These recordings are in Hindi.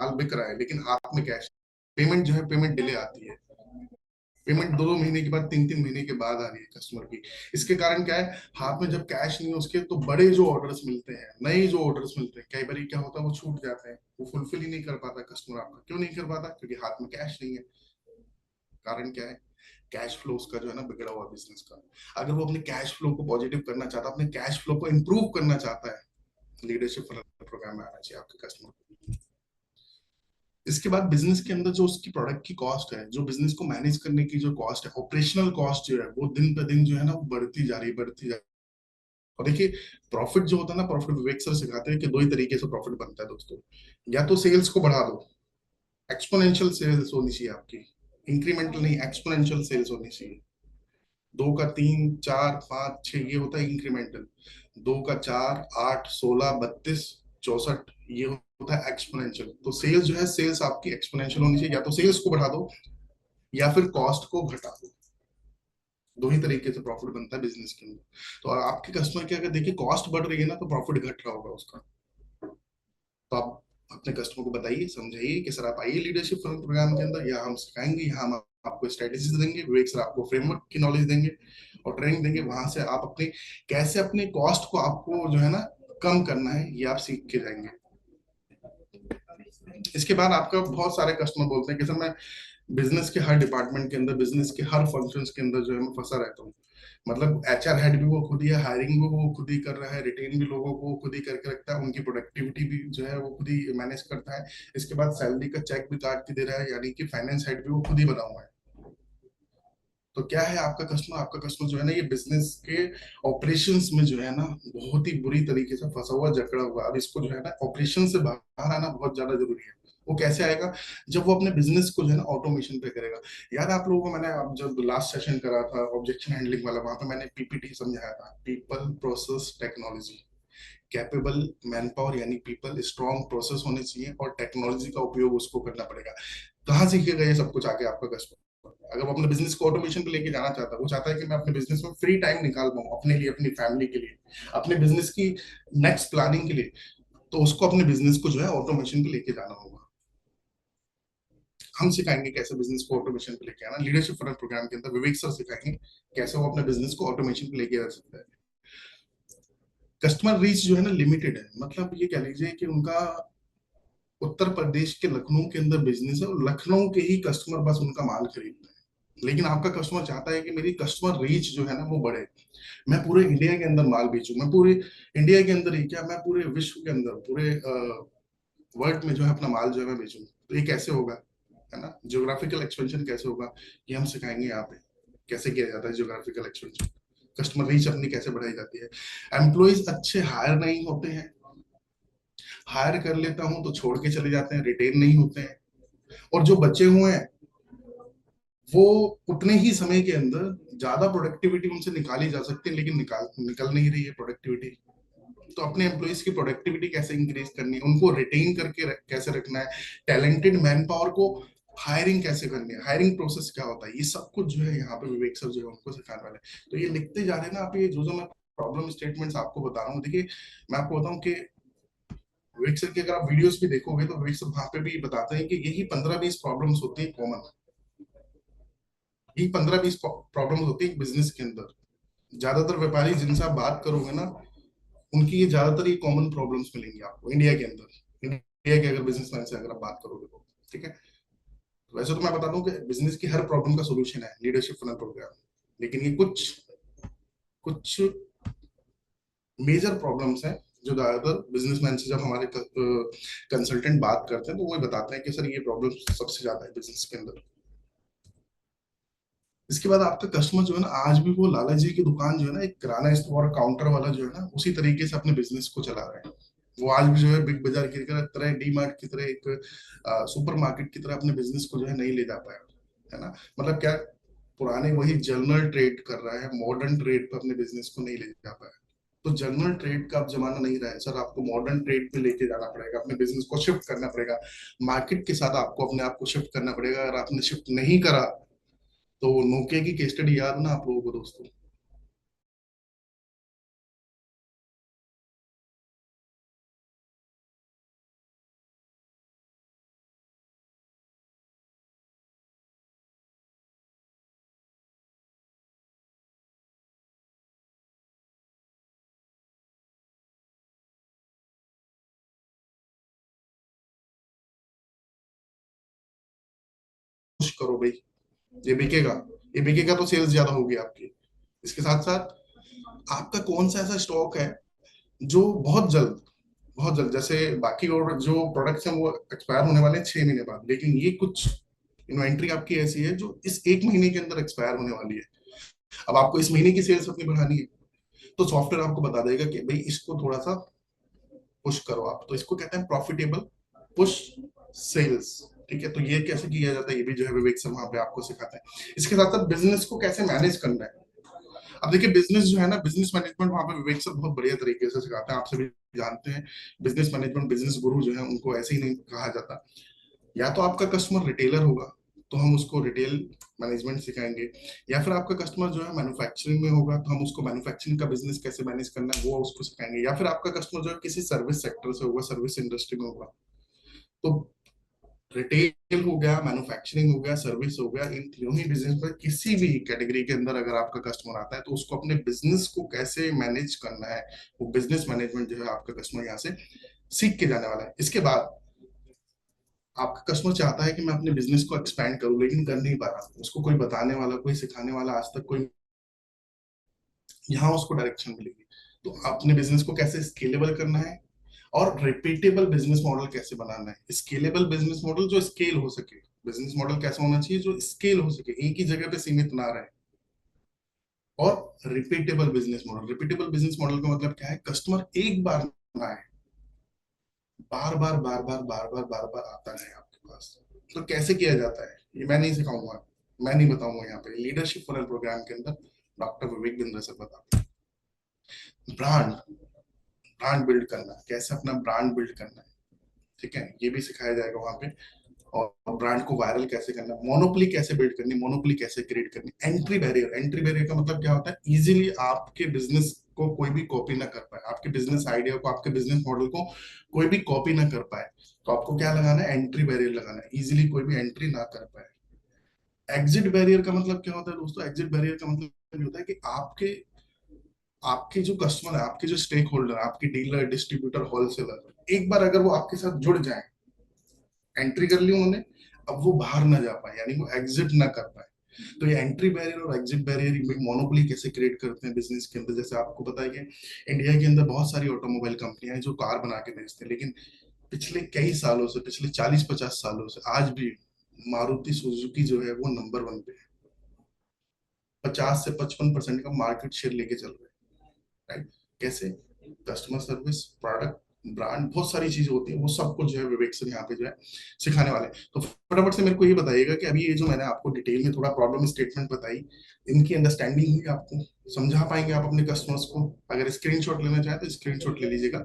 माल बिक रहा है लेकिन हाथ में कैश, पेमेंट जो है पेमेंट डिले आती है। पेमेंट 2 2 महीने के बाद, 3 3 महीने के बाद आ रही है कस्टमर की। इसके कारण क्या है, हाथ में जब कैश नहीं है उसके, तो बड़े जो ऑर्डर्स मिलते हैं, नए जो ऑर्डर्स मिलते हैं, कई बार क्या होता है वो छूट जाते हैं, वो फुलफिल ही नहीं कर पाता कस्टमर आपका। क्यों नहीं कर पाता? क्योंकि हाथ में कैश नहीं है। कारण क्या है? कैश फ्लो उसका जो है ना बिगड़ा हुआ बिजनेस का। अगर वो अपने कैश फ्लो को पॉजिटिव करना चाहता है, अपने कैश फ्लो को इंप्रूव करना चाहता है, लीडरशिप प्रोग्राम में आना चाहिए आपके कस्टमर को। इसके बाद बिजनेस के अंदर जो उसकी प्रोडक्ट की कॉस्ट है, जो बिजनेस को मैनेज करने की जो कॉस्ट है, ऑपरेशनल कॉस्ट जो है, वो दिन पे दिन जो है ना वो बढ़ती जा रही है, बढ़ती जा रही है। और देखिए, प्रॉफिट जो होता है ना, प्रॉफिट विवेक सर सिखाते हैं कि दो ही तरीके से प्रॉफिट बनता है दोस्तों। या तो सेल्स को बढ़ा दो, एक्सपोनेंशियल सेल्स होनी चाहिए आपकी, इंक्रीमेंटल नहीं, एक्सपोनेंशियल सेल्स होनी चाहिए। 2 का 3 4 5 6 ये होता है इंक्रीमेंटल। 2 का 4 8 16 32 64 ये होता है एक्सपोनेंशियल। तो सेल्स जो है, सेल्स आपकी एक्सपोनेंशियल होनी चाहिए। या तो सेल्स को बढ़ा दो या फिर कॉस्ट को घटा दो। दो ही तरीके से प्रॉफिट बनता है बिजनेस के अंदर। तो आपके कस्टमर की अगर देखिए कॉस्ट बढ़ रही है ना, तो प्रॉफिट घट रहा होगा उसका। तो आप अपने कस्टमर को बताइए, समझाइए कि सर आप आइए लीडरशिप प्रोग्राम के अंदर, यहाँ हम सिखाएंगे, यहाँ हम आपको स्ट्रेटेजीज देंगे, विवेक सर आपको फ्रेमवर्क की नॉलेज देंगे और ट्रेनिंग देंगे। वहां से आप अपने कैसे अपने कॉस्ट को आपको जो है ना कम करना है, ये आप सीख के जाएंगे। इसके बाद आपका बहुत सारे कस्टमर बोलते हैं कि सर मैं बिजनेस के हर डिपार्टमेंट के अंदर, बिजनेस के हर फंक्शंस के अंदर जो है मैं फंसा रहता हूँ। मतलब एचआर हेड भी वो खुद ही है, हायरिंग भी वो खुद ही कर रहा है, रिटेन भी लोगों को खुद ही करके रखता है, उनकी प्रोडक्टिविटी भी जो है वो खुद ही मैनेज करता है। इसके बाद सैलरी का चेक भी काट के दे रहा है, यानी कि फाइनेंस हेड भी वो खुद ही बना हुआ है। तो क्या है, आपका कस्टमर जो है ना ये बिजनेस के ऑपरेशंस में जो है ना बहुत ही बुरी तरीके से फंसा हुआ, जकड़ा हुआ। अब इसको जो है ना ऑपरेशन से बाहर आना बहुत ज्यादा जरूरी है। वो कैसे आएगा? जब वो अपने बिजनेस को जो है ना ऑटोमेशन पे करेगा। यार आप लोगों को मैंने, अब जब लास्ट सेशन करा था ऑब्जेक्शन हैंडलिंग वाला, वहां पे मैंने पीपीटी समझाया था, people process technology. Capable man power यानी पीपल, स्ट्रॉन्ग प्रोसेस होने चाहिए और टेक्नोलॉजी का उपयोग उसको करना पड़ेगा। कहाँ सीखेगा ये सब कुछ आके आपका कस्टमर? अगर वो अपने बिजनेस को ऑटोमेशन पे लेके जाना चाहता है, वो चाहता है कि मैं अपने बिजनेस में फ्री टाइम निकाल पाऊँ अपने लिए, अपनी फैमिली के लिए, अपने बिजनेस की नेक्स्ट प्लानिंग के लिए, तो उसको अपने बिजनेस को जो है ऑटोमेशन पे लेके जाना होगा। हम सिखाएंगे कैसे बिजनेस को ऑटोमेशन पे लेके आना, लीडरशिप प्रोग्राम के अंदर विवेक सर सिखाएंगे कैसे वो अपने बिजनेस को ऑटोमेशन पे लेके जा सकता है। कस्टमर रीच जो है ना लिमिटेड है, मतलब ये कह लीजिए कि उनका उत्तर प्रदेश के लखनऊ के अंदर बिजनेस है और लखनऊ के ही कस्टमर बस उनका माल खरीदते हैं। लेकिन आपका कस्टमर चाहता है कि मेरी कस्टमर रीच जो है ना वो बढ़े, मैं पूरे इंडिया के अंदर माल बेचूं, मैं पूरे इंडिया के अंदर ही क्या, मैं पूरे विश्व के अंदर, पूरे वर्ल्ड में जो है अपना माल जो है मैं बेचूं। तो ये कैसे होगा, है ना? ज्योग्राफिकल एक्सपेंशन कैसे होगा, ये हम सिखाएंगे यहाँ पे। कैसे किया जाता है ज्योग्राफिकल एक्सपेंशन, कस्टमर रीच अपनी कैसे बढ़ाई जाती है। एम्प्लॉइज अच्छे हायर नहीं होते हैं, हायर कर लेता हूं तो छोड़ के चले जाते हैं, रिटेन नहीं होते हैं। और जो बचे हुए हैं वो उतने ही समय के अंदर ज्यादा प्रोडक्टिविटी उनसे निकाली जा सकती है, लेकिन निकाल निकल नहीं रही है प्रोडक्टिविटी। तो अपने एम्प्लॉइज की प्रोडक्टिविटी कैसे इंक्रीज करनी है, उनको रिटेन करके कैसे रखना है, टैलेंटेड मैन पावर को हायरिंग कैसे करनी है, हायरिंग प्रोसेस क्या होता है, ये सब कुछ जो है यहाँ पे विवेक सर जो है उनको सिखाने वाले हैं। तो ये लिखते जा रहे हैं ना आप, ये जो जो मैं प्रॉब्लम स्टेटमेंट्स आपको बता रहा हूँ, देखिए मैं आपको बताऊं कि विवेक सर की अगर आप वीडियोस भी देखोगे तो विवेक सर वहां पे भी बताते हैं कि यही 15 20 प्रॉब्लम्स होती है कॉमन। यही 15 20 प्रॉब्लम्स होती है बिजनेस के अंदर। ज्यादातर व्यापारी जिनसे आप बात करोगे ना, उनकी ये ज्यादातर ये कॉमन प्रॉब्लम्स मिलेंगी आपको इंडिया के अंदर, इंडिया के अगर बिजनेसमैन से अगर आप बात करोगे तो। ठीक है, तो वैसे तो मैं बता दूं कि बिजनेस की हर प्रॉब्लम का सोल्यूशन है लीडरशिप फनल प्रोग्राम। लेकिन ये कुछ कुछ मेजर प्रॉब्लम्स हैं जो ज्यादातर बिजनेसमैन से जब हमारे कंसल्टेंट बात करते हैं तो वो बताते हैं कि सर ये प्रॉब्लम सबसे ज्यादा है बिजनेस के अंदर। इसके बाद आपका कस्टमर जो है ना, आज भी वो लाला जी की दुकान जो है ना, एक किराना स्टोर काउंटर वाला जो है ना, उसी तरीके से अपने बिजनेस को चला रहे हैं। वो आज भी जो है बिग बाजार की तरह, डी मार्ट की तरह, एक सुपर मार्केट की तरह अपने बिजनेस को जो है नहीं ले जा पाया, है ना? मतलब क्या, पुराने वही जनरल ट्रेड कर रहा है, मॉडर्न ट्रेड पे अपने बिजनेस को नहीं ले जा पाया। तो जनरल ट्रेड का अब जमाना नहीं रहा है सर, आपको मॉडर्न ट्रेड पे लेके जाना पड़ेगा, अपने बिजनेस को शिफ्ट करना पड़ेगा, मार्केट के साथ आपको अपने आप को शिफ्ट करना पड़ेगा। अगर आपने शिफ्ट नहीं करा तो नोकिया की केस स्टडी याद है ना आप लोगों को दोस्तों? पुश करो भाई, ये बिकेगा, ये बिकेगा तो सेल्स ज्यादा होगी आपकी। इसके साथ साथ आपका कौन सा ऐसा स्टॉक है जो बहुत जल्द, जैसे बाकी और जो प्रोडक्ट्स हैं वो एक्सपायर होने वाले हैं 6 महीने बाद, लेकिन ये कुछ इन्वेंट्री आपकी ऐसी है जो इस 1 महीने के अंदर एक्सपायर होने वाली है। अब आपको इस महीने की सेल्स अपनी बढ़ानी है, तो सॉफ्टवेयर आपको बता देगा कि भाई इसको थोड़ा सा पुश करो आप, तो इसको कहते हैं प्रॉफिटेबल पुश सेल्स। ठीक है, तो ये कैसे किया जाता है ये भी जो है विवेक सर वहां पे आपको सिखाते हैं। इसके साथ साथ बिजनेस को कैसे मैनेज करना है। अब देखिए बिजनेस जो है ना, बिजनेस मैनेजमेंट वहां पे विवेक सर बहुत बढ़िया तरीके से सिखाते हैं, आप सभी जानते हैं। बिजनेस मैनेजमेंट, बिजनेस गुरु जो है उनको ऐसे ही नहीं कहा जाता। या तो आपका कस्टमर रिटेलर होगा तो हम उसको रिटेल मैनेजमेंट सिखाएंगे, या फिर आपका कस्टमर जो है मैन्युफैक्चरिंग में होगा तो हम उसको मैन्युफैक्चरिंग का बिजनेस कैसे मैनेज करना है वो उसको सिखाएंगे, या फिर आपका कस्टमर जो है किसी सर्विस सेक्टर से होगा, सर्विस इंडस्ट्री में होगा, तो रिटेल हो गया, मैन्युफैक्चरिंग हो गया, सर्विस हो गया, इन तीनों ही बिजनेस पर किसी भी कैटेगरी के अंदर अगर आपका कस्टमर आता है तो उसको अपने बिजनेस को कैसे मैनेज करना है, वो बिजनेस मैनेजमेंट जो है आपका कस्टमर यहाँ से सीख के जाने वाला है। इसके बाद आपका कस्टमर चाहता है कि मैं अपने बिजनेस को एक्सपैंड करूं लेकिन कर नहीं पा रहा, उसको कोई बताने वाला, कोई सिखाने वाला आज तक कोई, यहाँ उसको डायरेक्शन मिलेगी। तो अपने बिजनेस को कैसे स्केलेबल करना है और रिपीटेबल बिजनेस मॉडल कैसे बनाना है। स्केलेबल बिजनेस मॉडल जो स्केल हो सके, बिजनेस मॉडल कैसा होना चाहिए जो स्केल हो सके, एक ही जगह पे सीमित ना रहे। और repeatable business model, repeatable business model का मतलब क्या है, कस्टमर एक बार ना आए, बार बार आता है आपके पास। तो कैसे किया जाता है ये मैं नहीं सिखाऊंगा, मैं नहीं बताऊंगा यहाँ पे, लीडरशिप फनल प्रोग्राम के अंदर डॉक्टर विवेक बिंद्रा सर बताते हैं। ब्रांड, ब्रांड बिल्ड करना, कैसे अपना ब्रांड बिल्ड करना है, ठीक है, ये भी सिखाया जाएगा वहां पे। और ब्रांड को वायरल कैसे करना, मोनोपोली कैसे बिल्ड करनी, मोनोपोली कैसे क्रिएट करनी, एंट्री बैरियर, एंट्री बैरियर का मतलब क्या होता है, इजीली आपके बिजनेस को कोई भी कॉपी ना कर पाए, आपके बिजनेस आइडिया को, आपके बिजनेस मॉडल को कोई भी कॉपी ना कर पाए। तो आपको क्या लगाना है, एंट्री बैरियर लगाना है, इजीली कोई भी एंट्री ना कर पाए। एग्जिट बैरियर का मतलब क्या होता है दोस्तों, एग्जिट बैरियर का मतलब ये होता है कि आपके आपके जो कस्टमर है, आपके जो स्टेक होल्डर, आपके डीलर, डिस्ट्रीब्यूटर, होलसेलर, एक बार अगर वो आपके साथ जुड़ जाए, एंट्री कर ली उन्होंने, अब वो बाहर ना जा पाए, यानी वो एग्जिट ना कर पाए। तो ये एंट्री बैरियर और एग्जिट बैरियर, मोनोपोली कैसे क्रिएट करते हैं बिजनेस के अंदर। जैसे आपको पता है कि इंडिया के अंदर बहुत सारी ऑटोमोबाइल कंपनियां हैं जो कार बना के बेचते हैं, लेकिन पिछले कई सालों से, पिछले 40-50 सालों से आज भी मारुति सुजुकी जो है वो नंबर 1 पे है, 50 से 55% का मार्केट शेयर लेके चल रहे हैं, राइट। कैसे, कस्टमर सर्विस, प्रोडक्ट, ब्रांड, बहुत सारी चीजें होती है, वो सब कुछ जो है विवेक सर यहाँ पे जो है सिखाने वाले हैं। तो फटाफट से मेरे को ये बताइएगा कि अभी ये जो मैंने आपको डिटेल में थोड़ा प्रॉब्लम स्टेटमेंट बताई, इनकी अंडरस्टैंडिंग हुई आपको, समझा पाएंगे आप अपने कस्टमर्स को। अगर स्क्रीनशॉट लेना चाहे तो स्क्रीनशॉट ले लीजिएगा,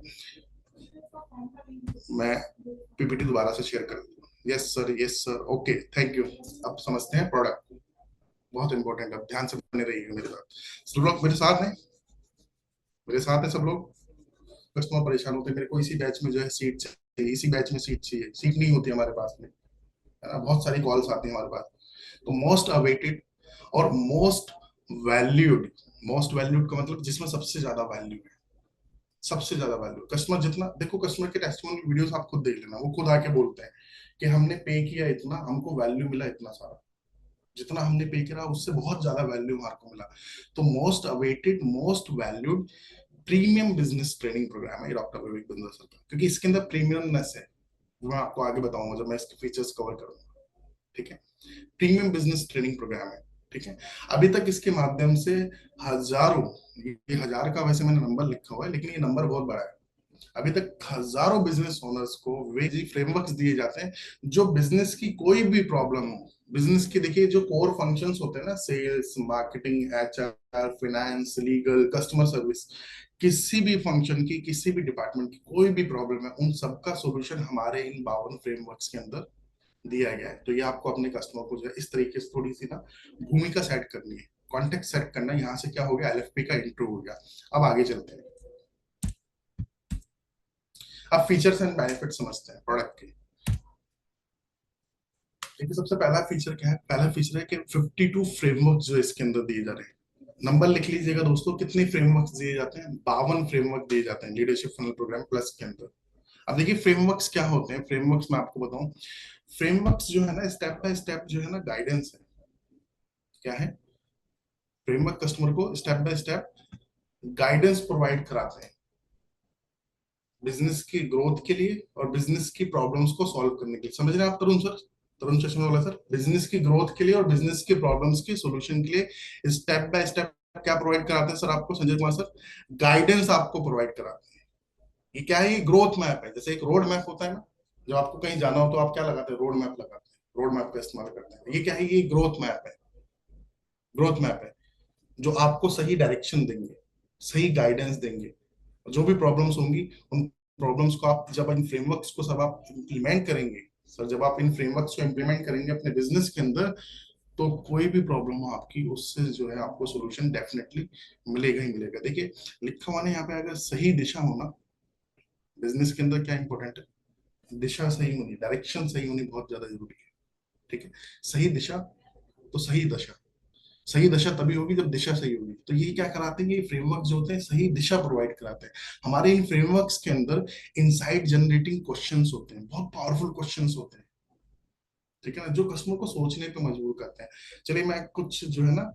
मैं पीपीटी दोबारा से शेयर कर दूंगा। Yes sir, yes sir, okay, thank you. अब समझते हैं प्रोडक्ट, बहुत इंपॉर्टेंट, अब ध्यान से बने रहिएगा मेरे साथ। सब लोग मेरे साथ हैं, मेरे साथ है सब लोग। कस्टमर परेशान होते हैं, मेरे को इसी बैच में जो है सीट चाहिए, इसी बैच में सीट चाहिए, सीट नहीं होती हमारे पास में, है ना, बहुत सारी कॉल्स आती हैं हमारे पास। तो मोस्ट अवेटेड और वैल्यूड मोस्ट वैल्यूड का मतलब जिसमें सबसे ज्यादा वैल्यू है, सबसे ज्यादा वैल्यू, कस्टमर जितना, देखो कस्टमर के टेस्टिमोनियल वीडियोस आप खुद देख लेना, वो खुद आके बोलते हैं कि हमने पे किया इतना, हमको वैल्यू मिला इतना सारा, जितना हमने पे करा उससे बहुत ज्यादा वैल्यू हमारे को मिला। तो most awaited, most valued premium business training programme है डॉक्टर विवेक बिंद्रा सर का, क्योंकि इसके अंदर प्रीमियमनेस है, वो मैं आपको आगे बताऊंगा जब मैं इसके फीचर्स कवर करूंगा, ठीक है। प्रीमियम बिजनेस ट्रेनिंग प्रोग्राम है, ठीक है। अभी तक इसके माध्यम से हजारों, ये 1000 का वैसे मैंने नंबर लिखा हुआ है लेकिन ये नंबर बहुत बड़ा है, अभी तक हजारों बिजनेस ओनर्स को वे फ्रेमवर्क्स दिए जाते हैं, जो बिजनेस की कोई भी प्रॉब्लम हो, बिजनेस के देखिए जो कोर फंक्शंस होते हैं ना, sales, marketing, HR, finance, legal, customer service, किसी भी फंक्शन की, किसी भी डिपार्टमेंट की कोई भी प्रॉब्लम है, उन सबका सॉल्यूशन हमारे इन 52 फ्रेमवर्क्स के अंदर दिया गया है। तो ये आपको अपने कस्टमर को जो है इस तरीके से थोड़ी सी ना भूमिका सेट करनी है, कॉन्टेक्ट सेट करना है। यहाँ से क्या हो गया, एलएफपी का इंट्रो हो गया। अब आगे चलते हैं, अब फीचर्स एंड बेनिफिट समझते हैं प्रोडक्ट के। देखिए सबसे पहला फीचर क्या है, पहला फीचर है कि 52 फ्रेमवर्क जो इसके अंदर दिए जा रहे हैं। नंबर लिख लीजिएगा दोस्तों, कितने फ्रेमवर्क दिए जाते हैं, 52 फ्रेमवर्क दिए जाते हैं लीडरशिप फनल प्रोग्राम प्लस के अंदर। अब देखिए फ्रेमवर्क्स क्या होते हैं, फ्रेमवर्क्स मैं आपको बताऊं। फ्रेमवर्क्स जो है ना, स्टेप बाय स्टेप जो है ना गाइडेंस है। क्या है? फ्रेमवर्क कस्टमर को step by step guidance provide कराते हैं बिजनेस की ग्रोथ के लिए और बिजनेस की प्रॉब्लम्स को सॉल्व करने के लिए। समझ रहे हैं आप तरुण सर? तरुण चश्मा वाला सर, बिजनेस की ग्रोथ के लिए और बिजनेस की प्रॉब्लम्स के सॉल्यूशन के लिए स्टेप बाय स्टेप क्या प्रोवाइड कराते हैं सर आपको, संजय कुमार सर? गाइडेंस आपको प्रोवाइड कराते हैं। ये क्या है? ये ग्रोथ मैप है। जैसे एक रोड मैप होता है ना, जब आपको कहीं जाना हो तो आप क्या लगाते हैं? रोड मैप लगाते हैं, रोड मैप का इस्तेमाल करते हैं। ये क्या है? ये ग्रोथ मैप है। ग्रोथ मैप है जो आपको सही डायरेक्शन देंगे, सही गाइडेंस देंगे। जो भी प्रॉब्लम्स होंगी उन प्रॉब्लम्स को आप जब इन फ्रेमवर्क्स को सब आप इम्प्लीमेंट करेंगे सर, जब आप इन फ्रेमवर्क्स को इम्प्लीमेंट करेंगे अपने बिजनेस के अंदर, तो कोई भी प्रॉब्लम हो आपकी, उससे जो है आपको सोल्यूशन डेफिनेटली मिलेगा ही मिलेगा। देखिए लिखा हुआ ना यहाँ पे, अगर सही दिशा होना बिजनेस के अंदर क्या इंपॉर्टेंट है, दिशा सही होनी, डायरेक्शन सही होनी बहुत ज्यादा जरूरी है। ठीक है? सही दिशा तो सही दशा। सही दशा तभी होगी जब दिशा सही होगी। तो ये क्या कराते हैं, ये फ्रेमवर्क जो होते हैं सही दिशा प्रोवाइड कराते हैं। हमारे इन फ्रेमवर्क्स के अंदर इनसाइट जनरेटिंग क्वेश्चंस होते हैं, बहुत पावरफुल क्वेश्चंस होते हैं। ठीक है ना, जो कस्टमर को सोचने पे मजबूर करते हैं। चलिए मैं कुछ जो है ना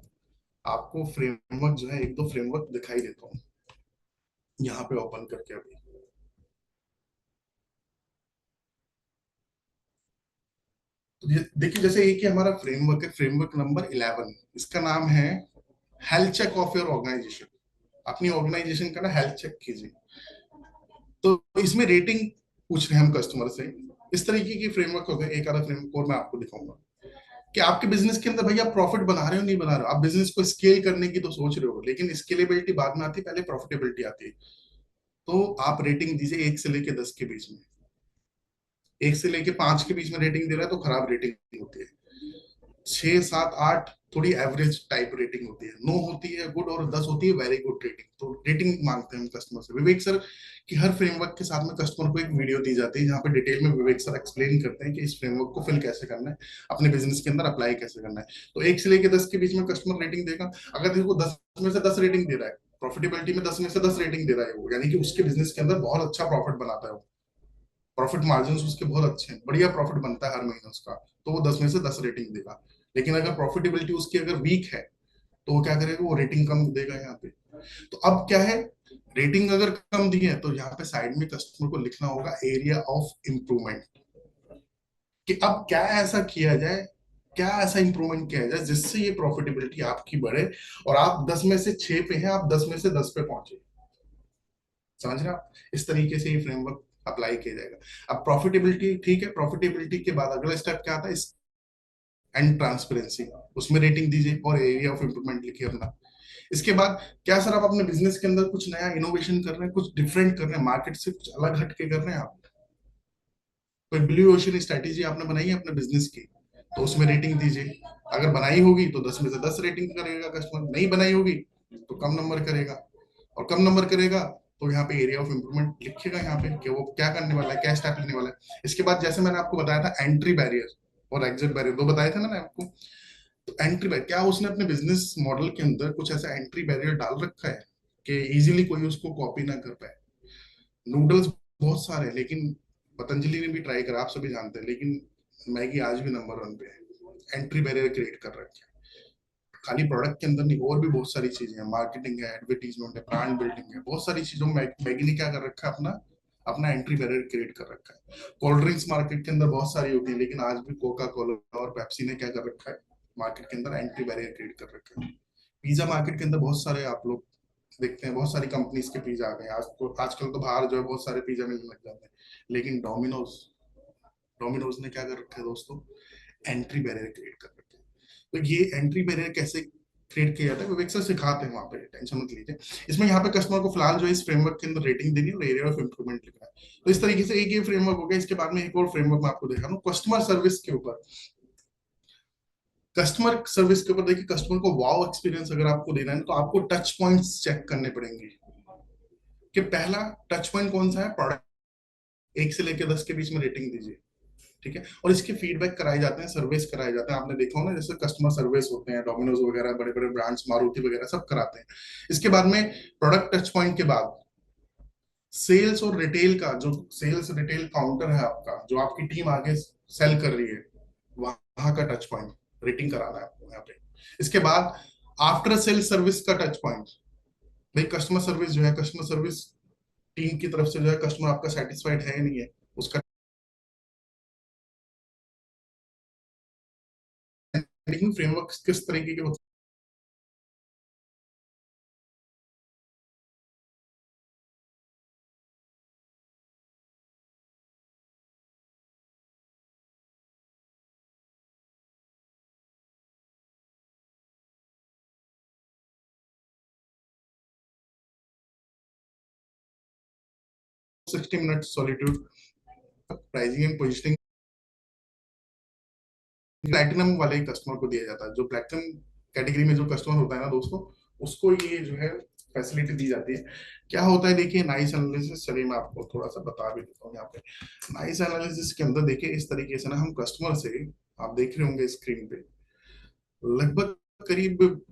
आपको फ्रेमवर्क जो है, एक दो फ्रेमवर्क दिखाई देता हूँ यहाँ पे ओपन करके अभी। तो देखिए जैसे एक ही हमारा फ्रेमवर्क है, फ्रेमवर्क नंबर 11। इसका नाम है health check of your organisation. अपनी ऑर्गेनाइजेशन का ना हेल्थ चेक कीजिए। तो इसमें रेटिंग पूछ रहे हैं हम कस्टमर से। इस तरीके की फ्रेमवर्क होते हैं। एक आधा फ्रेमवर्क और मैं आपको दिखाऊंगा कि आपके बिजनेस के अंदर भैया प्रॉफिट बना रहे हो नहीं बना रहे हो। आप बिजनेस को स्केल करने की तो सोच रहे हो, लेकिन स्केलेबिलिटी बाद में आती है, पहले प्रॉफिटेबिलिटी आती है। तो आप रेटिंग दीजिए 1 से लेके 10 के बीच में। 1 से लेके 5 के बीच में रेटिंग दे रहा है तो खराब रेटिंग होती है। 6, 7, 8 थोड़ी एवरेज टाइप रेटिंग होती है। 9 होती है गुड और 10 होती है वेरी गुड रेटिंग। तो रेटिंग मांगते हैं हम कस्टमर से। विवेक सर की हर फ्रेमवर्क के साथ में कस्टमर को एक वीडियो दी जाती है जहाँ पे डिटेल में विवेक सर एक्सप्लेन करते हैं कि इस फ्रेमवर्क को फिल कैसे करना है, अपने बिजनेस के अंदर अप्लाई कैसे करना है। तो 1 से लेके 10 के बीच में कस्टमर रेटिंग देगा। अगर देखो 10 में से 10 रेटिंग दे रहा है, प्रॉफिटेबिलिटी में 10 में से 10 रेटिंग दे रहा है वो, यानी कि उसके बिजनेस के अंदर बहुत अच्छा प्रॉफिट बनाता है वो। प्रॉफिट मार्जिन उसके बहुत अच्छे हैं, बढ़िया प्रॉफिट बनता है हर महीने उसका। तो वो 10 में से 10 रेटिंग देगा। लेकिन अगर प्रॉफिटेबिलिटी उसकी अगर वीक है तो वो क्या करेगा, वो रेटिंग कम देगा यहाँ पे। तो अब क्या है, रेटिंग अगर कम दी है तो यहाँ पे साइड में कस्टमर को लिखना होगा एरिया ऑफ इम्प्रूवमेंट, कि अब क्या ऐसा किया जाए, क्या ऐसा इंप्रूवमेंट किया जाए जिससे ये प्रॉफिटेबिलिटी आपकी बढ़े और आप 10 में से 6 पे हैं, आप 10 में से 10 पे पहुंचे। समझ रहे हैं आप? इस तरीके से ये फ्रेमवर्क अप्लाई किया जाएगा। अब प्रॉफिटेबिलिटी ठीक है, प्रॉफिटेबिलिटी के बाद अगला स्टेप क्या आता है, एंड ट्रांसपेरेंसी। उसमें रेटिंग दीजिए और एरिया ऑफ इम्प्रूवमेंट लिखिए अपना। इसके बाद क्या सर आप अपने बिजनेस के अंदर कुछ नया इनोवेशन कर रहे हैं, कुछ डिफरेंट कर रहे हैं, मार्केट से कुछ अलग हट के कर रहे हैं आप, कोई ब्लू ओशन स्ट्रेटेजी आपने बनाई है अपने बिजनेस की, तो उसमें रेटिंग दीजिए। अगर बनाई होगी तो 10 में से 10 रेटिंग करेगा कस्टमर, नहीं बनाई होगी तो कम नंबर करेगा। और कम नंबर करेगा तो यहाँ पे एरिया ऑफ इम्प्रूवमेंट लिखिएगा यहाँ पे कि वो क्या करने वाला है, क्या स्टेप लेने वाला है। इसके बाद जैसे मैंने आपको बताया था एंट्री बैरियर और एग्जिट बैरियर, दो बताए थे ना मैंने आपको। तो एंट्री बैरियर क्या उसने अपने बिजनेस मॉडल के अंदर कुछ ऐसा एंट्री बैरियर डाल रखा है कि इजीली कोई उसको कॉपी ना कर पाए। नूडल्स बहुत सारे हैं, लेकिन पतंजलि ने भी ट्राई करा, आप सभी जानते हैं, लेकिन मैगी आज भी नंबर 1 पे है। एंट्री बैरियर क्रिएट कर रखे हैं। खाली प्रोडक्ट के अंदर नहीं, और भी बहुत सारी चीजें हैं, मार्केटिंग है, एडवर्टीजमेंट है, ब्रांड बिल्डिंग है, बहुत सारी चीजों में मैगी ने क्या कर रखा है, अपना अपना एंट्री बैरियर क्रिएट कर रखा है। कोल्ड ड्रिंक्स मार्केट के अंदर बहुत सारी होती है, लेकिन आज भी कोका कोला और पेप्सी ने क्या कर रखा है, मार्केट के अंदर एंट्री बैरियर क्रिएट कर रखा है। पिज्जा मार्केट के अंदर बहुत सारे आप लोग देखते हैं, बहुत सारी कंपनीज के पिज्जा आ गए हैं आज तो। आजकल तो बाहर जो है बहुत सारे पिज्जा मिलने लग जाते हैं, लेकिन डोमिनोज डोमिनोज ने क्या कर रखा है दोस्तों, एंट्री बैरियर क्रिएट कर रखा है। तो ये एंट्री बैरियर कैसे क्रिएट किया जाता है विवेक सर सिखाते हैं वहां पे, टेंशन मत लीजिए। इसमें यहाँ पे कस्टमर को फिलहाल जो है इस फ्रेमवर्क के अंदर रेटिंग देनी है और एरिया ऑफ इंप्रूवमेंट लिखना है। तो इस तरीके से एक ये फ्रेमवर्क हो गया। इसके बाद में एक और फ्रेमवर्क मैं आपको दिखा दूं कस्टमर सर्विस के ऊपर। कस्टमर सर्विस के ऊपर देखिए, कस्टमर को वाओ एक्सपीरियंस अगर आपको देना है तो आपको टच पॉइंट्स चेक करने पड़ेंगे कि पहला टच पॉइंट कौन सा है, प्रोडक्ट। 1 से लेकर 10 के बीच में रेटिंग दीजिए। ठीक है? और इसके फीडबैक कराए जाते हैं, सर्विस कराए जाते हैं। आपने देखा हो ना, जैसे कस्टमर सर्विस होते हैं, डोमिनोज वगैरह बड़े बड़े ब्रांड्स, मारुति वगैरह सब कराते हैं। इसके बाद में प्रोडक्ट टच पॉइंट के बाद सेल्स और रिटेल का जो सेल्स रिटेल काउंटर है आपका, जो आपकी टीम आगे सेल कर रही है, वहां का टच पॉइंट रेटिंग कराना है आपको यहाँ पे। इसके बाद आफ्टर सेल सर्विस का टच पॉइंट, भाई कस्टमर सर्विस जो है, कस्टमर सर्विस टीम की तरफ से जो है कस्टमर आपका सेटिस्फाइड है या नहीं है, उसका फ्रेमवर्क किस तरीके के होते 60 minute solitude, pricing and positioning platinum वाले कस्टमर को दिया जाता है। जो प्लैटिनम कैटेगरी में जो कस्टमर होता है ना दोस्तों, उसको ये जो है फैसिलिटी दी जाती है। क्या होता है देखिए, नाइस एनालिसिस, चलिए मैं आपको थोड़ा सा बता भी देता हूँ यहाँ पे। नाइस एनालिसिस के अंदर देखिए इस तरीके से ना, हम कस्टमर से, आप देख रहे होंगे स्क्रीन पे, लगभग करीब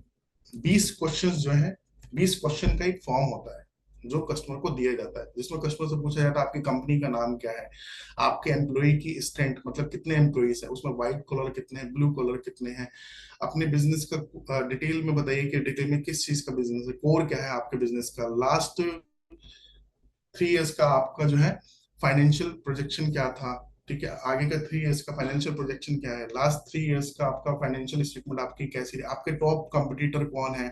20 क्वेश्चन जो है, 20 क्वेश्चन का एक फॉर्म होता है जो कस्टमर को दिया जाता है, जिसमें कस्टमर से पूछा जाता है आपकी कंपनी का नाम क्या है, आपके एम्प्लॉय की स्ट्रेंथ, मतलब कितने एम्प्लॉयज हैं, उसमें व्हाइट कॉलर कितने हैं, ब्लू कॉलर कितने हैं, अपने बिजनेस का डिटेल में बताइए कि डिटेल में किस चीज का बिजनेस है, कोर क्या है आपके बिजनेस का, लास्ट 3 इयर्स का आपका जो है फाइनेंशियल प्रोजेक्शन क्या था, ठीक है, आगे का 3 इयर्स का फाइनेंशियल प्रोजेक्शन क्या है, लास्ट 3 इयर्स का आपका फाइनेंशियल स्टेटमेंट आपकी कैसी है, आपके टॉप कंपटीटर कौन है,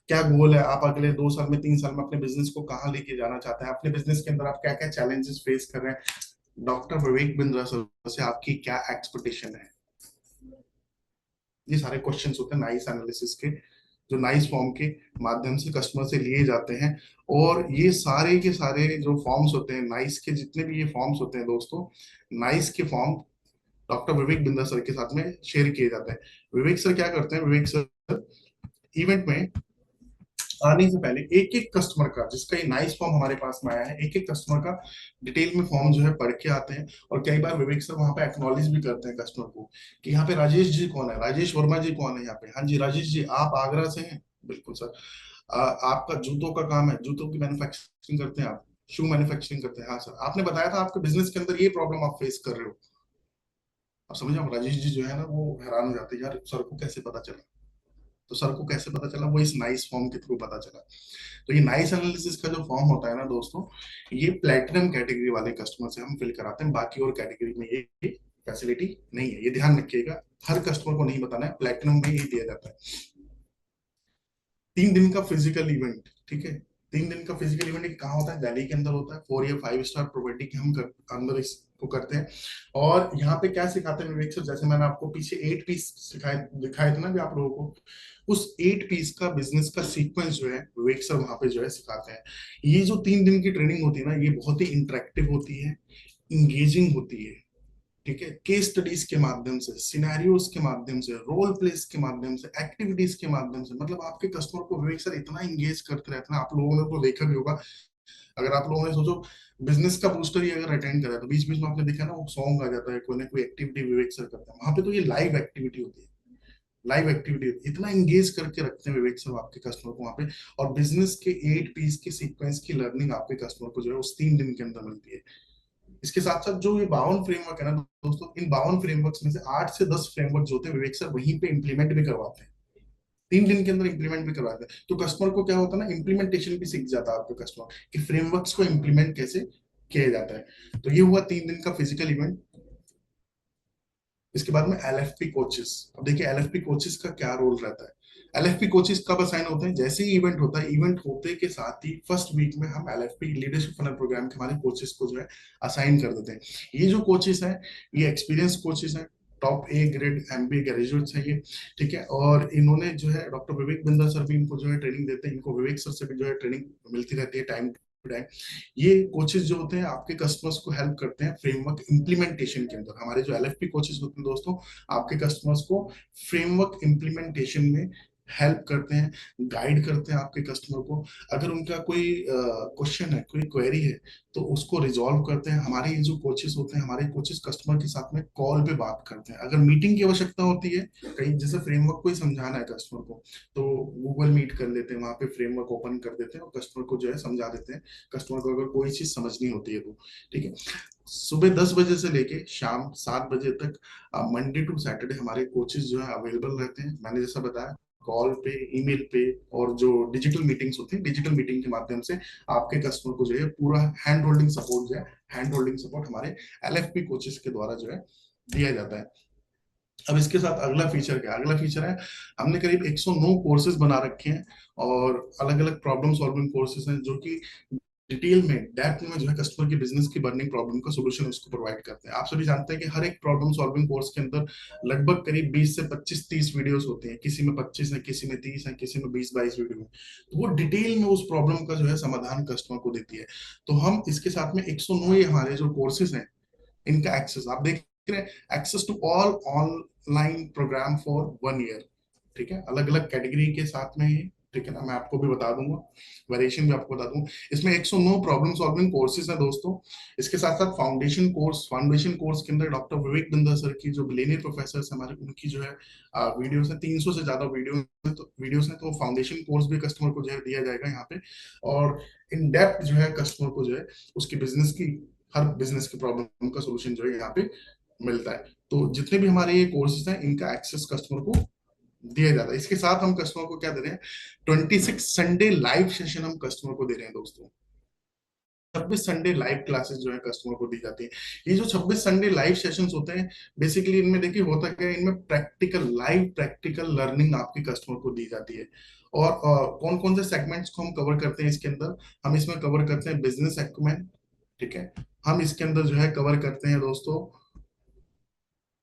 क्या गोल है, आप अगले 2 साल में 3 साल में अपने बिजनेस को कहाँ लेके जाना चाहते हैं, अपने बिजनेस के अंदर आप क्या क्या चैलेंजेस फेस कर रहे हैं, डॉक्टर विवेक बिंद्रा सर से आपकी क्या एक्सपेक्टेशन है। ये सारे क्वेश्चंस होते हैं नाइस एनालिसिस के, जो नाइस फॉर्म के माध्यम से कस्टमर से लिए जाते हैं। और ये सारे के सारे जो फॉर्म्स होते हैं नाइस के, जितने भी ये फॉर्म्स होते हैं दोस्तों, नाइस के form doctor Vivek Bindra sir के साथ में शेयर किए जाते हैं। विवेक सर क्या करते हैं, विवेक सर इवेंट में आने से पहले एक एक कस्टमर का, जिसका ये नाइस फॉर्म हमारे पास में आया है, एक एक कस्टमर का डिटेल में फॉर्म जो है पढ़ के आते हैं। और कई बार विवेक सर वहां पे एक्नॉलेज भी करते हैं कस्टमर को कि यहाँ पे राजेश जी कौन है, राजेश वर्मा जी कौन है यहाँ पे, हाँ जी राजेश जी आप आगरा से हैं, बिल्कुल सर। आपका जूतों का काम है, जूतों की मैन्युफैक्चरिंग करते हैं आप, शू मैन्युफैक्चरिंग करते हैं, हाँ सर आपने बताया था आपके बिजनेस के अंदर ये प्रॉब्लम आप फेस कर रहे हो। अब समझ आप, राजेश जी जो है ना वो हैरान हो जाते हैं, यार सर को कैसे पता चला, तो सर को कैसे पता चला, वो इस नाइस फॉर्म के थ्रू पता चला। तो ये नाइस एनालिसिस का जो फॉर्म होता है ना दोस्तों, ये प्लेटिनम कैटेगरी वाले कस्टमर से हम फिल कराते हैं, बाकी और कैटेगरी में ये फैसिलिटी नहीं है, ये ध्यान रखिएगा, हर कस्टमर को नहीं बताना है, प्लेटिनम में ही दिया जाता है। 3 दिन का फिजिकल इवेंट, ठीक है, 3 दिन का फिजिकल इवेंट कहाँ होता है, दिल्ली के अंदर होता है, 4 या 5 स्टार प्रॉपर्टी के हम अंदर इसको करते हैं। और यहाँ पे क्या सिखाते हैं विवेक सर, जैसे मैंने आपको पीछे 8 पीस सिखाए दिखाए थे ना भी आप लोगों को, उस 8 पीस का बिजनेस का सीक्वेंस जो है विवेक सर वहां पे जो है सिखाते हैं। ये जो 3 दिन की ट्रेनिंग होती है ना, ये बहुत ही इंटरेक्टिव होती है, इंगेजिंग होती है, ठीक है, केस स्टडीज के माध्यम से, सिनेरियोज के माध्यम से, रोल प्लेस के माध्यम से, एक्टिविटीज के माध्यम से, मतलब आपके कस्टमर को विवेक सर इतना इंगेज करते रहते हैं। आप लोगों ने तो देखा भी होगा, अगर आप लोगों ने सोचो बिजनेस का बूस्टर ही अगर अटेंड करा तो बीच बीच में आपने देखा ना वो सॉन्ग आ जाता है, कोई ना कोई एक्टिविटी विवेक सर करते हैं वहां पे, तो ये लाइव एक्टिविटी होती है, लाइव एक्टिविटी इतना इंगेज करके रखते हैं विवेक सर आपके कस्टमर को वहां पे। और बिजनेस के 8 पीस के सीक्वेंस की लर्निंग आपके कस्टमर को जो है उस 3 दिन के अंदर मिलती है। इसके साथ साथ जो ये 52 फ्रेमवर्क है ना दोस्तों, इन 52 फ्रेमवर्क में से 8 से 10 फ्रेमवर्क जो होते हैं विवेक सर वहीं पे इंप्लीमेंट भी करवाते हैं, 3 दिन के अंदर इंप्लीमेंट भी करवाते हैं। तो कस्टमर को क्या होता है ना, इंप्लीमेंटेशन भी सीख जाता है आपका कस्टमर कि फ्रेमवर्क्स को इंप्लीमेंट कैसे किया जाता है। तो ये हुआ 3 दिन का फिजिकल इवेंट। इसके बाद में एलएफपी कोचेस, अब देखिए एलएफपी कोचेस का क्या रोल रहता है। एलएफपी कोचेस कब असाइन होते हैं, जैसे ही इवेंट होता है, इवेंट होते के साथ ही फर्स्ट वीक में हम एलएफपी लीडरशिप फनल प्रोग्राम के हमारे कोचेस को जो है असाइन कर देते हैं। ये जो कोचेस हैं ये एक्सपीरियंस कोचेस हैं, top A grade MBA graduates हैं ये, ठीक है। और इन्होंने जो है डॉक्टर विवेक बिंद्रा सर भी इनको जो है ट्रेनिंग देते हैं, इनको विवेक सर से भी जो है ट्रेनिंग मिलती रहती है टाइम टू टाइम। ये कोचेस जो होते हैं आपके कस्टमर्स को हेल्प करते हैं फ्रेमवर्क इंप्लीमेंटेशन के अंदर। हमारे जो एलएफपी कोचेस होते हैं दोस्तों, आपके कस्टमर्स को फ्रेमवर्क इंप्लीमेंटेशन में हेल्प करते हैं, गाइड करते हैं आपके कस्टमर को। अगर उनका कोई क्वेश्चन है, कोई क्वेरी है, तो उसको रिजॉल्व करते हैं। हमारे ये जो कोचेस होते हैं, हमारे कोचेस कस्टमर के साथ में कॉल पे बात करते हैं। अगर मीटिंग की आवश्यकता होती है, कहीं जैसे फ्रेमवर्क को ही समझाना है कस्टमर को, तो गूगल मीट कर लेते हैं, वहां पे फ्रेमवर्क ओपन कर देते हैं और कस्टमर को जो है समझा देते हैं। कस्टमर को अगर कोई चीज समझनी होती है तो ठीक है। सुबह 10 बजे से लेके शाम 7 बजे तक मंडे टू सैटरडे हमारे कोचेज जो है अवेलेबल रहते हैं। मैंने जैसा बताया, कॉल पे, ईमेल पे, और जो डिजिटल मीटिंग्स होती है, डिजिटल मीटिंग के माध्यम से आपके कस्टमर को जो है पूरा हैंड होल्डिंग सपोर्ट जो है, हैंड होल्डिंग सपोर्ट हमारे एलएफपी कोचेस के द्वारा जो है दिया जाता है। अब इसके साथ अगला फीचर क्या है? अगला फीचर है, हमने करीब 109 कोर्सेज बना रखे हैं, और अलग अलग प्रॉब्लम सॉल्विंग कोर्सेज हैं, जो कि डिटेल में, डेप्थ में जो है कस्टमर की बिजनेस की बर्निंग प्रॉब्लम का सोल्यूशन उसको प्रोवाइड करते हैं। आप सभी जानते हैं कि हर एक प्रॉब्लम सॉल्विंग कोर्स के अंदर लगभग करीब 20 से 25-30 वीडियोस होते हैं। किसी में 25 है, किसी में 30 है, किसी में 20-22 वीडियो है। तो वो डिटेल में उस प्रॉब्लम का जो है समाधान कस्टमर को देती है। तो हम इसके साथ में 109 ये हमारे जो कोर्सेज हैं, इनका एक्सेस आप देख रहे हैं, access to all online programme for 1 year. ठीक है, अलग अलग कैटेगरी के साथ में ही, ठीक है ना, मैं आपको भी बता दूंगा, वेरिएशन भी आपको बता दूंगा। इसमें 109 प्रॉब्लम सॉल्विंग कोर्सेज हैं दोस्तों। इसके साथ साथ फाउंडेशन कोर्स के अंदर डॉक्टर विवेक बिंदर सर की, जो बिलेनियर प्रोफेसर हमारे, उनकी जो है वीडियोस है, 300 से ज्यादा वीडियोस हैं। तो फाउंडेशन कोर्स भी कस्टमर को जो है दिया जाएगा यहाँ पे। और इन डेप्थ जो है कस्टमर को जो है उसकी बिजनेस की, हर बिजनेस की प्रॉब्लम का सोल्यूशन जो है यहाँ पे मिलता है। तो जितने भी हमारे ये कोर्सेज हैं, इनका एक्सेस कस्टमर को दिया जाता है। इसके साथ हम कस्टमर को क्या दे रहे हैं, 26 संडे लाइव सेशन हम कस्टमर को दे रहे हैं दोस्तों। 26 संडे लाइव क्लासेस जो है कस्टमर को दी जाती है। ये जो 26 संडे लाइव सेशंस होते हैं, बेसिकली इनमें देखिए होता क्या है, इनमें प्रैक्टिकल लर्निंग आपकी कस्टमर को दी जाती है। और कौन कौन से सेगमेंट्स को हम कवर करते हैं इसके अंदर? हम इसमें कवर करते हैं बिजनेस एक्यूमेन, ठीक है। हम इसके अंदर जो है कवर करते हैं दोस्तों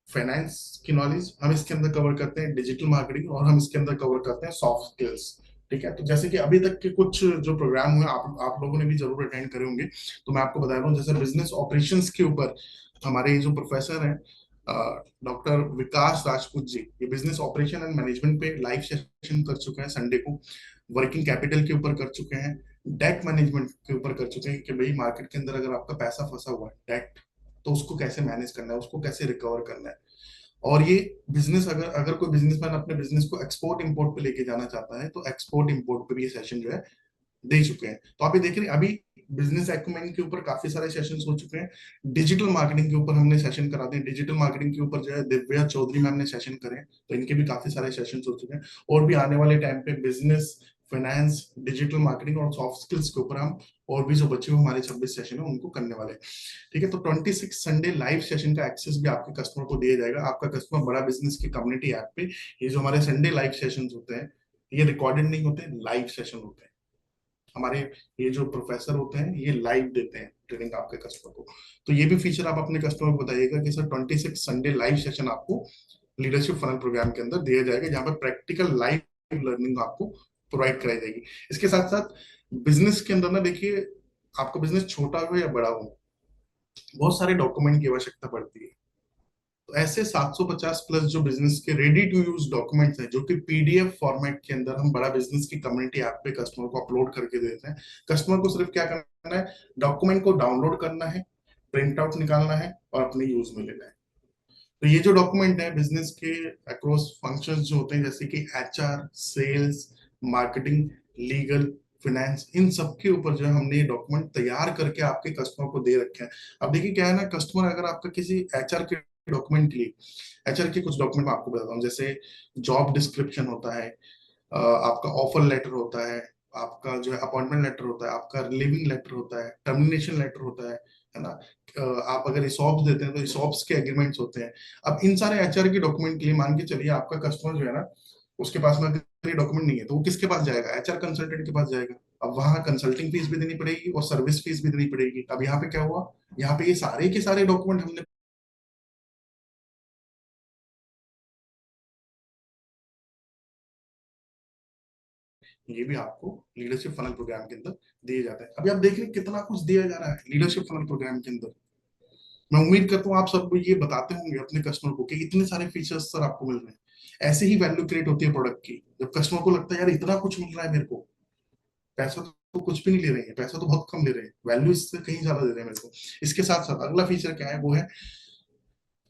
फाइनेंस की नॉलेज, हम इसके अंदर कवर करते हैं डिजिटल मार्केटिंग, और हम इसके अंदर कवर करते हैं सॉफ्ट स्किल्स। ठीक है, तो जैसे कि अभी तक के कुछ जो प्रोग्राम हुए, आप लोगों ने भी जरूर अटेंड करे होंगे, तो मैं आपको बता रहा हूँ। जैसे बिजनेस ऑपरेशंस के ऊपर हमारे जो प्रोफेसर हैं, डॉक्टर विकास राजपूत जी, ये बिजनेस ऑपरेशन एंड मैनेजमेंट पे लाइव सेशन कर चुके हैं संडे को। वर्किंग कैपिटल के ऊपर कर चुके हैं, डेट मैनेजमेंट के ऊपर कर चुके हैं कि भाई मार्केट के अंदर अगर आपका पैसा फंसा हुआ है, डेट, तो उसको कैसे मैनेज करना है, उसको कैसे रिकवर करना है। और ये बिजनेस, अगर अगर कोई बिजनेसमैन अपने बिजनेस को एक्सपोर्ट इंपोर्ट पे लेके जाना चाहता है, तो एक्सपोर्ट इंपोर्ट पे भी ये सेशन जो है दे चुके हैं। तो आप ये देख रहे हैं, अभी बिजनेस एक्यूमेन के ऊपर काफी सारे सेशंस हो चुके हैं। डिजिटल मार्केटिंग के ऊपर हमने सेशन करा दिए। डिजिटल मार्केटिंग के ऊपर जो है दिव्या चौधरी मैम ने सेशन करे हैं, तो इनके भी काफी सारे सेशंस हो चुके हैं। और भी आने वाले टाइम पे बिजनेस, फाइनेंस, डिजिटल मार्केटिंग और सॉफ्ट स्किल्स के ऊपर हम, और भी जो बचे हुए हमारे 26 सेशन है, उनको करने वाले हैं। ठीक है, तो 26 संडे लाइव सेशन का एक्सेस भी आपके कस्टमर को दिया जाएगा। आपका कस्टमर बड़ा बिजनेस की कम्युनिटी ऐप पे, ये जो हमारे संडे लाइव सेशन होते हैं, ये रिकॉर्डेड नहीं होते, लाइव सेशन होते हैं हमारे। ये जो प्रोफेसर होते हैं, ये लाइव देते हैं ट्रेनिंग आपके कस्टमर को। तो ये भी फीचर आप अपने कस्टमर को बताइएगा कि सर 26 संडे लाइव सेशन आपको लीडरशिप फनल प्रोग्राम के अंदर दिया जाएगा, जहाँ पर प्रैक्टिकल लाइव लर्निंग आपको प्रोवाइड कराई जाएगी। इसके साथ साथ बिजनेस के अंदर ना देखिए, आपका बिजनेस छोटा हो या बड़ा हो, बहुत सारे डॉक्यूमेंट की आवश्यकता पड़ती है। तो ऐसे 750 प्लस जो बिजनेस के रेडी टू यूज डॉक्यूमेंट्स हैं, जो कि पीडीएफ फॉर्मेट के अंदर हम बड़ा बिजनेस की कम्युनिटी ऐप पे कस्टमर को अपलोड करके देते हैं। कस्टमर को सिर्फ क्या करना है, डॉक्यूमेंट को डाउनलोड करना है, प्रिंट आउट निकालना है और अपने यूज में लेना है। तो ये जो डॉक्यूमेंट है बिजनेस के अक्रॉस फंक्शंस जो होते हैं, जैसे कि HR, sales, marketing, legal, finance, इन सब के ऊपर जो है हमने ये डॉक्यूमेंट तैयार करके आपके कस्टमर को दे रखे हैं। अब देखिए क्या है ना, कस्टमर अगर आपका किसी एचआर के डॉक्यूमेंट के लिए, एचआर के कुछ डॉक्यूमेंट मैं आपको बताता हूँ, जैसे जॉब डिस्क्रिप्शन होता है, आपका ऑफर लेटर होता है, आपका जो है अपॉइंटमेंट लेटर होता है, आपका रिलीविंग लेटर होता है, टर्मिनेशन लेटर होता है ना। आप अगर इसॉप्स देते हैं तो इसॉप्स के एग्रीमेंट्स होते हैं। अब इन सारे एचआर के डॉक्यूमेंट के लिए मान के चलिए आपका कस्टमर जो है ना, उसके पास में अगर ये डॉक्यूमेंट नहीं है, तो वो किसके पास जाएगा? एचआर कंसल्टेंट के पास जाएगा। अब वहां कंसल्टिंग फीस भी देनी पड़ेगी और सर्विस फीस भी देनी पड़ेगी। अब यहाँ पे क्या हुआ, यहाँ पे ये सारे के सारे डॉक्यूमेंट हमने, ये भी आपको लीडरशिप फनल प्रोग्राम के अंदर दिए जाते हैं। अभी आप देख रहे हैं कितना कुछ दिया जा रहा है लीडरशिप फनल प्रोग्राम के अंदर। मैं उम्मीद करता हूँ आप सब ये बताते होंगे अपने कस्टमर को कि इतने सारे फीचर्स सर आपको मिल रहे हैं। ऐसे ही वैल्यू क्रिएट होती है प्रोडक्ट की, जब कस्टमर को लगता है यार इतना कुछ मिल रहा है मेरे को, पैसा तो कुछ भी नहीं ले रहे हैं, पैसा तो बहुत कम ले रहे हैं, वैल्यू इससे कहीं ज्यादा दे रहे हैं मेरे को। इसके साथ साथ अगला फीचर क्या है, वो है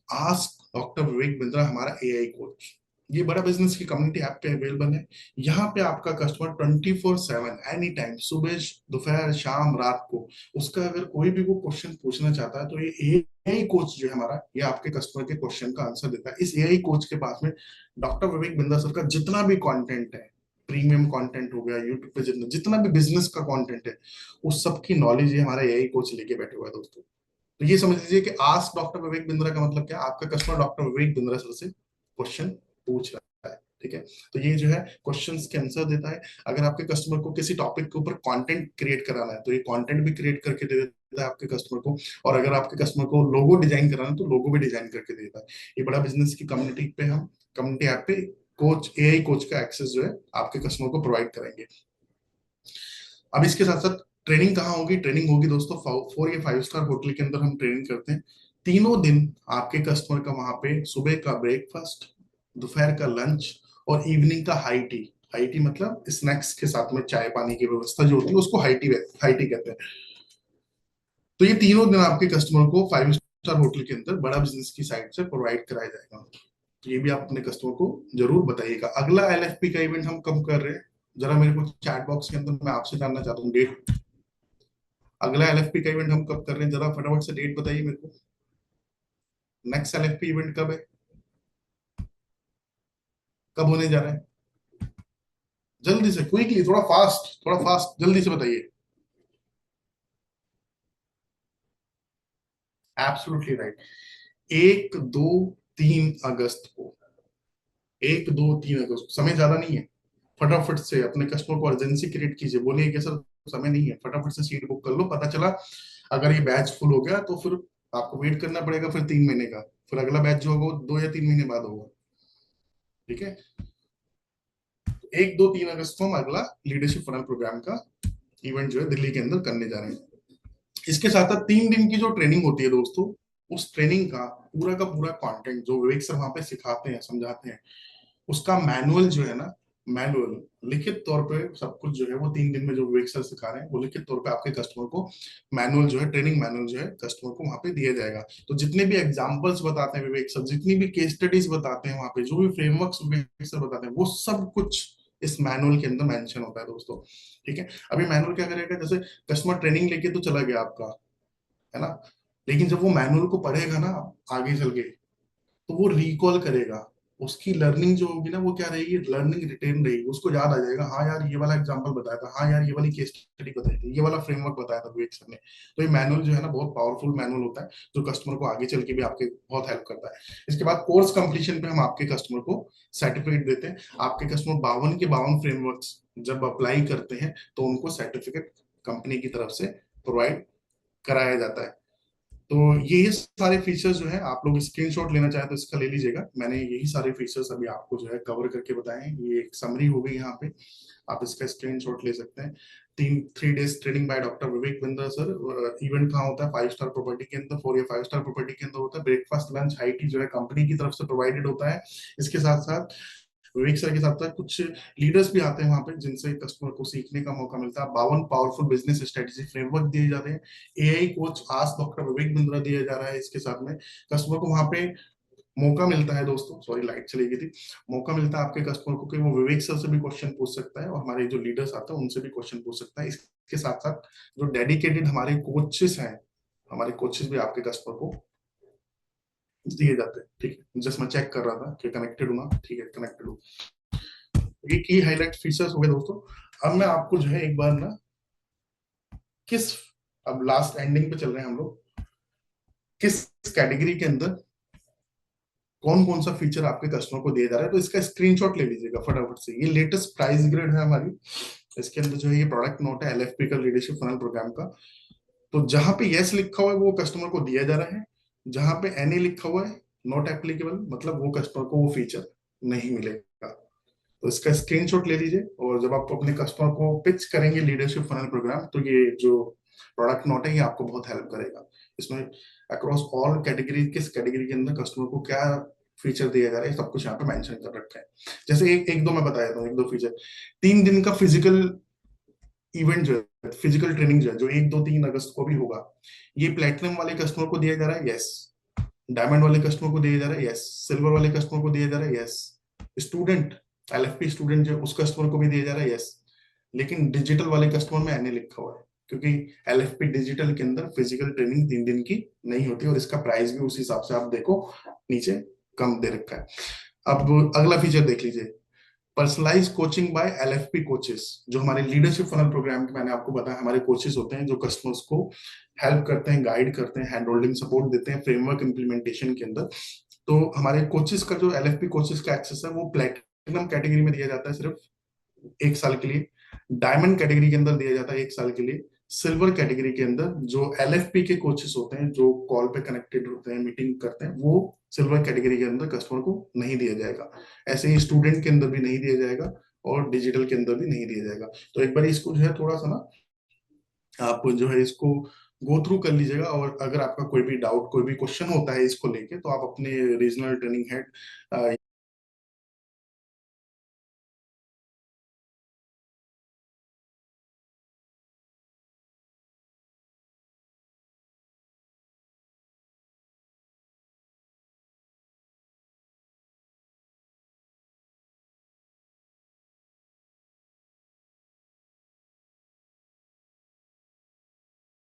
आस्क डॉक्टर विवेक बिंद्रा हमारा एआई कोच। ये बड़ा बिजनेस की कम्युनिटी ऐप पे अवेलेबल है। यहाँ पे आपका कस्टमर 24/7 एनी टाइम, सुबह दोपहर शाम रात को, उसका अगर कोई भी वो क्वेश्चन पूछना चाहता है तो ये एआई कोच जो है हमारा, ये आपके कस्टमर के क्वेश्चन का आंसर देता है। इस एआई कोच के पास में डॉक्टर विवेक बिंद्रा सर का जितना भी कंटेंट है, प्रीमियम कंटेंट हो गया यूट्यूब पे, जितना जितना भी बिजनेस का कंटेंट है, उस सब की नॉलेज ये हमारा एआई कोच लेके बैठे हुआ है दोस्तों। तो ये समझ लीजिए कि आस्क डॉक्टर विवेक बिंद्रा का मतलब क्या, आपका customer doctor Vivek Bindra sir से क्वेश्चन पूछ रहा है। ठीक है, तो ये जो है क्वेश्चंस के आंसर देता है। अगर आपके कस्टमर को किसी टॉपिक के ऊपर कंटेंट क्रिएट कराना है तो ये कंटेंट भी क्रिएट करके दे देता है आपके कस्टमर को। और अगर आपके कस्टमर को लोगो डिजाइन कराना है तो लोगो भी डिजाइन करके दे देता है। ये बड़ा बिजनेस की कम्युनिटी पे हम कम्युनिटी ऐप पे कोच, एआई कोच का एक्सेस जो है आपके कस्टमर को प्रोवाइड करेंगे। अब इसके साथ साथ ट्रेनिंग कहाँ होगी, ट्रेनिंग होगी दोस्तों 4 या 5 स्टार होटल के अंदर हम ट्रेनिंग करते हैं। तीनों दिन आपके कस्टमर का वहां पे सुबह का ब्रेकफास्ट, दोपहर का लंच और इवनिंग का हाई टी। हाई टी मतलब स्नैक्स के साथ में चाय पानी की व्यवस्था जो होती है उसको हाई टी कहते हैं। तो ये तीनों दिन आपके कस्टमर को 5 स्टार होटल के अंदर बड़ा बिजनेस की साइड से प्रोवाइड कराया जाएगा। तो ये भी आप अपने कस्टमर को जरूर बताइएगा। अगला एलएफपी का इवेंट हम कब कर रहे हैं, जरा मेरे को चैट बॉक्स के अंदर मैं आपसे जानना चाहता हूँ डेट। अगला एलएफपी का इवेंट हम कब कर रहे हैं, जरा फटाफट से डेट बताइए मेरे को। नेक्स्ट एलएफपी इवेंट कब है, कब होने जा रहा है? जल्दी से, क्विकली, थोड़ा फास्ट जल्दी से बताइए। एब्सोल्युटली राइट, 1, 2, 3 अगस्त को। 1, 2, 3 अगस्त, समय ज्यादा नहीं है। फटाफट से अपने कस्टमर को अर्जेंसी क्रिएट कीजिए, बोलिए कि सर समय नहीं है, फटाफट से सीट बुक कर लो। पता चला अगर ये बैच फुल हो गया तो फिर आपको वेट करना पड़ेगा फिर 3 महीने का, फिर अगला बैच जो होगा वो 2 या 3 महीने बाद होगा। ठीक है, 1, 2, 3 अगस्त को हम अगला लीडरशिप फनल प्रोग्राम का इवेंट जो है दिल्ली के अंदर करने जा रहे हैं। इसके साथ साथ 3 दिन की जो ट्रेनिंग होती है दोस्तों, उस ट्रेनिंग का पूरा कंटेंट जो विवेक सर वहां पे सिखाते हैं समझाते हैं, उसका मैनुअल जो है ना, मैनुअल लिखित तौर पे सब कुछ जो है वो 3 दिन में जो विवेक सर सिखा रहे हैं वो लिखित तौर पे आपके कस्टमर को मैनुअल जो है, ट्रेनिंग मैनुअल जो है कस्टमर को वहां पे दिया जाएगा। तो जितने भी एग्जांपल्स बताते हैं विवेक सर, जितनी भी केस स्टडीज बताते हैं वहां पे, जो भी फ्रेमवर्क्स विवेक सर बताते हैं, वो सब कुछ इस मैनुअल के अंदर मेंशन होता है दोस्तों। ठीक है, अभी मैनुअल क्या करेगा, जैसे कस्टमर ट्रेनिंग लेके तो चला गया आपका, है ना, लेकिन जब वो मैनुअल को पढ़ेगा ना आगे चल के, तो वो रिकॉल करेगा। उसकी लर्निंग जो होगी ना वो क्या रहेगी, लर्निंग रिटेन रहेगी, उसको याद आ जाएगा, हाँ यार ये वाला एग्जांपल बताया था, हाँ यार ये वाली केस स्टडी बताई थी, ये वाला फ्रेमवर्क बताया था विवेक सर ने। तो ये मैनुअल जो है ना बहुत पावरफुल मैनुअल होता है, जो कस्टमर को आगे चल के भी आपके बहुत हेल्प करता है। इसके बाद कोर्स कंप्लीशन पे हम आपके कस्टमर को सर्टिफिकेट देते हैं। आपके कस्टमर 52 के 52 फ्रेमवर्क्स जब अप्लाई करते हैं तो उनको सर्टिफिकेट कंपनी की तरफ से प्रोवाइड कराया जाता है। तो ये सारे फीचर्स जो है आप लोग स्क्रीनशॉट लेना चाहे तो इसका ले लीजिएगा। मैंने यही सारे फीचर्स अभी आपको जो है कवर करके बताए हैं, ये एक समरी हो गई यहाँ पे, आप इसका स्क्रीनशॉट ले सकते हैं। 3 days training by doctor Vivek Bindra sir. Event कहाँ होता है, 5 स्टार प्रॉपर्टी के अंदर, 4 या 5 स्टार प्रॉपर्टी के अंदर होता है। ब्रेकफास्ट लंच हाई टी जो है कंपनी की तरफ से प्रोवाइडेड होता है। इसके साथ साथ विवेक सर के साथ साथ कुछ लीडर्स भी आते हैं वहां पे, जिनसे कस्टमर को सीखने का मौका मिलता है। 52 पावरफुल बिजनेस स्ट्रेटेजी फ्रेमवर्क दिए जा रहे हैं। एआई कोच आज डॉक्टर विवेक बिंद्रा दिया जा रहा है। इसके साथ में कस्टमर को वहां पे मौका मिलता है दोस्तों, सॉरी लाइट चली गई थी, मौका मिलता है आपके कस्टमर को कि वो विवेक सर से भी क्वेश्चन पूछ सकता है और हमारे जो लीडर्स आते हैं उनसे भी क्वेश्चन पूछ सकता है। इसके साथ साथ जो डेडिकेटेड हमारे कोचेस हैं, हमारे कोचेस भी आपके कस्टमर को दिए जाते हैं। ठीक है, जस्ट मैं चेक कर रहा था कि कनेक्टेड हूँ ना, ठीक है कनेक्टेड हूँ। ये की हाईलाइट फीचर्स हो गए दोस्तों। अब मैं आपको जो है एक बार ना किस, अब लास्ट एंडिंग पे चल रहे हैं हम लोग, किस कैटेगरी के अंदर कौन कौन सा फीचर आपके कस्टमर को दिया जा रहा है, तो इसका स्क्रीनशॉट ले लीजिएगा फटाफट से। ये लेटेस्ट प्राइस ग्रेड है हमारी, इसके अंदर जो है ये प्रोडक्ट नोट है एलएफपी का, लीडरशिप फनल प्रोग्राम का। तो जहां पे यस लिखा हुआ है वो कस्टमर को दिया जा रहा है, जहां पे एनए लिखा हुआ है नॉट एप्लीकेबल मतलब वो कस्टमर को वो फीचर नहीं मिलेगा। तो इसका स्क्रीनशॉट ले लीजिए, और जब आप अपने कस्टमर को पिच करेंगे लीडरशिप फनल प्रोग्राम, तो ये जो प्रोडक्ट नोट है ये आपको बहुत हेल्प करेगा। इसमें अक्रॉस ऑल कैटेगरी, किस कैटेगरी के अंदर कस्टमर को क्या फीचर दिया जा रहा है, सब कुछ यहाँ पे मेंशन कर रखा है। जैसे एक दो मैं बता देता हूँ, एक दो फीचर। 3 दिन का फिजिकल इवेंट जो है, फिजिकल ट्रेनिंग जो है, जो 1 2 3 अगस्त को भी होगा, ये प्लेटिनम वाले कस्टमर को दिया जा रहा है, यस। डायमंड वाले कस्टमर को दिया जा रहा है, यस। सिल्वर वाले कस्टमर को दिया जा रहा है, यस। स्टूडेंट, एलएफपी स्टूडेंट जो, उस कस्टमर को भी दिया जा रहा है, यस। लेकिन डिजिटल वाले कस्टमर में एनए लिखा हुआ है, क्योंकि एलएफपी डिजिटल के अंदर फिजिकल ट्रेनिंग 3 दिन की नहीं होती, और इसका प्राइस भी उस हिसाब से आप देखो नीचे कम दे रखा है। अब अगला फीचर देख लीजिए, personalise coaching by LFP coaches. जो हमारे लीडरशिप फनल प्रोग्राम के मैंने आपको बताया, हमारे कोचेस होते हैं जो कस्टमर्स को हेल्प करते हैं, गाइड करते हैं, हैंड होल्डिंग सपोर्ट देते हैं फ्रेमवर्क इंप्लीमेंटेशन के अंदर। तो हमारे कोचेस का जो एलएफपी कोचेस का एक्सेस है वो प्लेटिनम कैटेगरी में दिया जाता है सिर्फ 1 साल के लिए। डायमंड कैटेगरी के अंदर दिया जाता है 1 साल के लिए। सिल्वर कैटेगरी के अंदर जो एलएफपी के कोचेस होते हैं, जो कॉल पे कनेक्टेड होते हैं, मीटिंग करते हैं, वो सिल्वर कैटेगरी के अंदर कस्टमर को नहीं दिया जाएगा। ऐसे ही स्टूडेंट के अंदर भी नहीं दिया जाएगा, और डिजिटल के अंदर भी नहीं दिया जाएगा। तो एक बार इसको जो है थोड़ा सा ना, आप जो है इसको गो थ्रू कर लीजिएगा, और अगर आपका कोई भी डाउट, कोई भी क्वेश्चन होता है इसको लेके, तो आप अपने रीजनल ट्रेनिंग हेड